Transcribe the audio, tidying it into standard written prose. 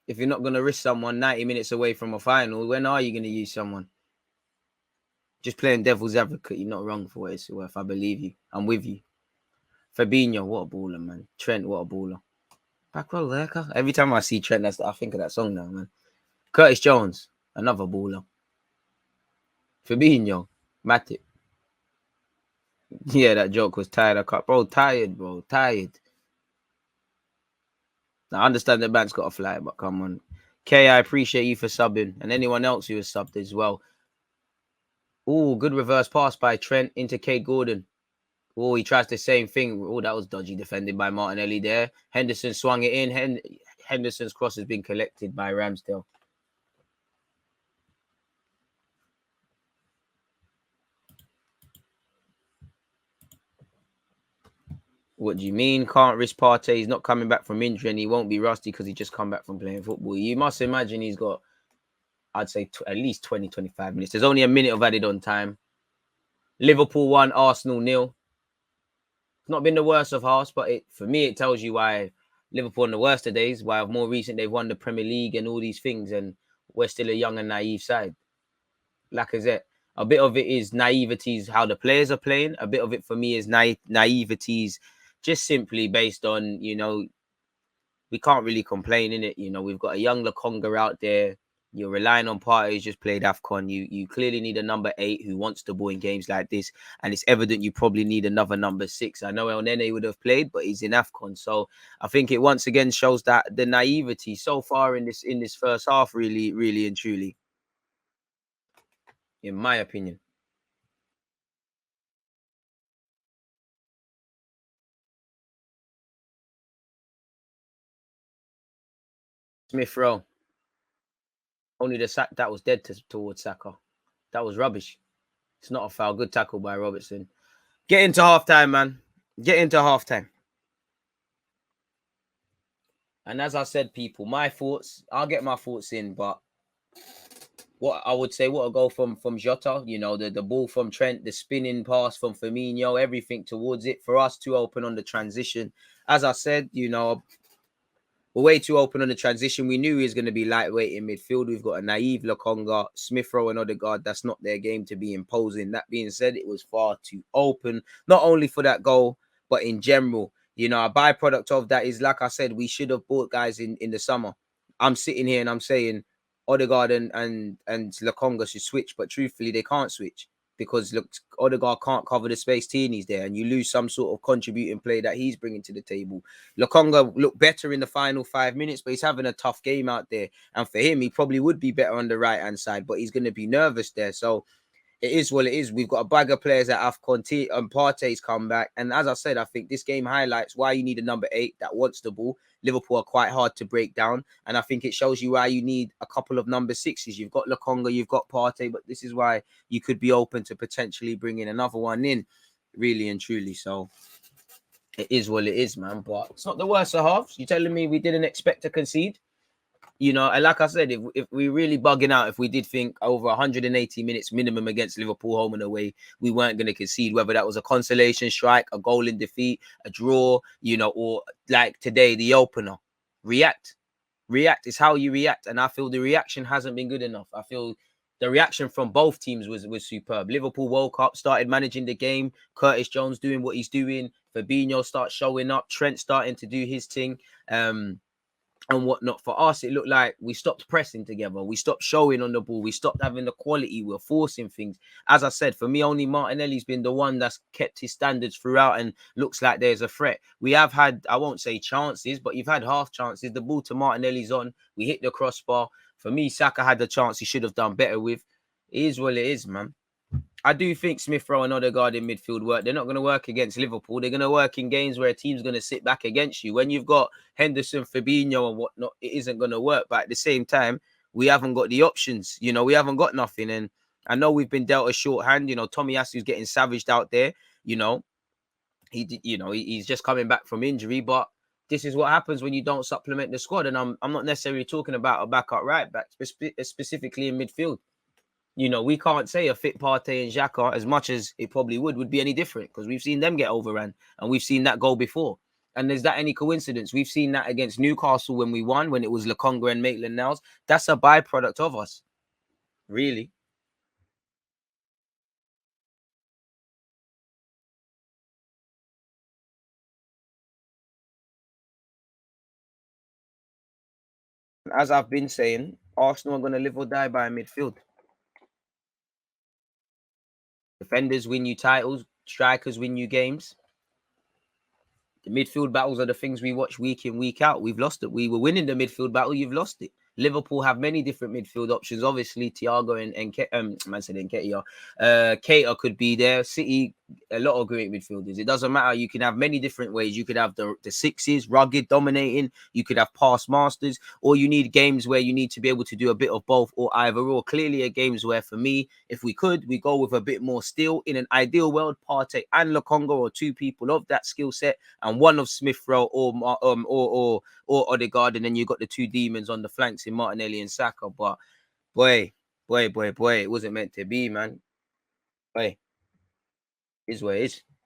If you're not going to risk someone 90 minutes away from a final, when are you going to use someone? Just playing devil's advocate. You're not wrong for what it's worth. I believe you. I'm with you. Fabinho, what a baller, man. Trent, what a baller. Back row there, every time I see Trent, I think of that song now, man. Curtis Jones, another baller. Fabinho, Matip. Yeah, that joke was tired. Tired, bro. Tired. Now, I understand the band's got a fly, but come on. Kay, I appreciate you for subbing. And anyone else who has subbed as well. Oh, good reverse pass by Trent into Kate Gordon. Oh, he tries the same thing. Oh, that was dodgy defended by Martinelli there. Henderson swung it in. Henderson's cross has been collected by Ramsdale. What do you mean? Can't risk Partey. He's not coming back from injury and he won't be rusty because he just come back from playing football. You must imagine he's got, I'd say, at least 20, 25 minutes. There's only a minute of added on time. Liverpool 1, Arsenal 0. It's not been the worst of halves, but for me, it tells you why Liverpool in the worst of days, why more recent they've won the Premier League and all these things, and we're still a young and naive side. Lacazette. A bit of it is naiveties, how the players are playing. A bit of it for me is naiveties, just simply based on, we can't really complain, innit? We've got a young Lokonga out there. You're relying on Partey who's just played AFCON. You clearly need a number 8 who wants the ball in games like this. And it's evident you probably need another number 6. I know El Nene would have played, but he's in AFCON. So I think it once again shows that the naivety so far in this first half, really, really and truly, in my opinion. Smith Rowe. Only the sack that was dead towards Saka. That was rubbish. It's not a foul. Good tackle by Robertson. Get into halftime, man. Get into halftime. And as I said, people, my thoughts, I'll get my thoughts in, but what I would say, what a goal from JOTA, the ball from Trent, the spinning pass from Firmino, everything towards it for us to open on the transition. As I said, we're way too open on the transition. We knew he was going to be lightweight in midfield. We've got a naive Lokonga, Smith Rowe and Odegaard. That's not their game to be imposing. That being said, it was far too open, not only for that goal, but in general. A byproduct of that is, like I said, we should have bought guys in the summer. I'm sitting here and I'm saying Odegaard and Lokonga should switch, but truthfully, they can't switch. Because look, Odegaard can't cover the space Tierney's there, and you lose some sort of contributing play that he's bringing to the table. Lokonga looked better in the final 5 minutes, but he's having a tough game out there. And for him, he probably would be better on the right-hand side, but he's going to be nervous there. So it is what it is. We've got a bag of players at AFCON, and Partey's come back. And as I said, I think this game highlights why you need a number 8 that wants the ball. Liverpool are quite hard to break down. And I think it shows you why you need a couple of number 6s. You've got Lokonga, you've got Partey, but this is why you could be open to potentially bringing another one in, really and truly. So it is what it is, man. But it's not the worst of halves. You're telling me we didn't expect to concede? And like I said, if we really bugging out, if we did think over 180 minutes minimum against Liverpool home and away, we weren't going to concede, whether that was a consolation strike, a goal in defeat, a draw, or like today, the opener. React is how you react. And I feel the reaction hasn't been good enough. I feel the reaction from both teams was superb. Liverpool woke up, started managing the game. Curtis Jones doing what he's doing. Fabinho starts showing up. Trent starting to do his thing. And whatnot. For us, it looked like we stopped pressing together. We stopped showing on the ball. We stopped having the quality. We're forcing things. As I said, for me, only Martinelli's been the one that's kept his standards throughout and looks like there's a threat. We have had, I won't say chances, but you've had half chances. The ball to Martinelli's on. We hit the crossbar. For me, Saka had the chance he should have done better with. It is what it is, man. I do think Smith Rowe and Odegaard in midfield work. They're not going to work against Liverpool. They're going to work in games where a team's going to sit back against you. When you've got Henderson, Fabinho and whatnot, it isn't going to work. But at the same time, we haven't got the options. We haven't got nothing. And I know we've been dealt a shorthand. Tomiyasu's getting savaged out there. He's just coming back from injury. But this is what happens when you don't supplement the squad. And I'm not necessarily talking about a backup right back, specifically in midfield. We can't say a fit Partey and Xhaka, as much as it probably would be any different, because we've seen them get overrun and we've seen that goal before. And is that any coincidence? We've seen that against Newcastle when we won, when it was Lokonga and Maitland-Niles. That's a byproduct of us, really. As I've been saying, Arsenal are going to live or die by midfield. Defenders win you titles, strikers win you games. The midfield battles are the things we watch week in, week out. We've lost it. We were winning the midfield battle. You've lost it. Liverpool have many different midfield options. Obviously, Thiago and man said Nketiah. Keita could be there. City, a lot of great midfielders. It doesn't matter. You can have many different ways. You could have the sixes, rugged, dominating. You could have pass masters, or you need games where you need to be able to do a bit of both or either or. Clearly, a games where, for me, if we could, we go with a bit more skill. In an ideal world, Partey and Lokonga, or two people of that skill set, and one of Smith Rowe or Odegaard, and then you got the two demons on the flanks in Martinelli and Saka. But boy, it wasn't meant to be, man. Boy, is what it is.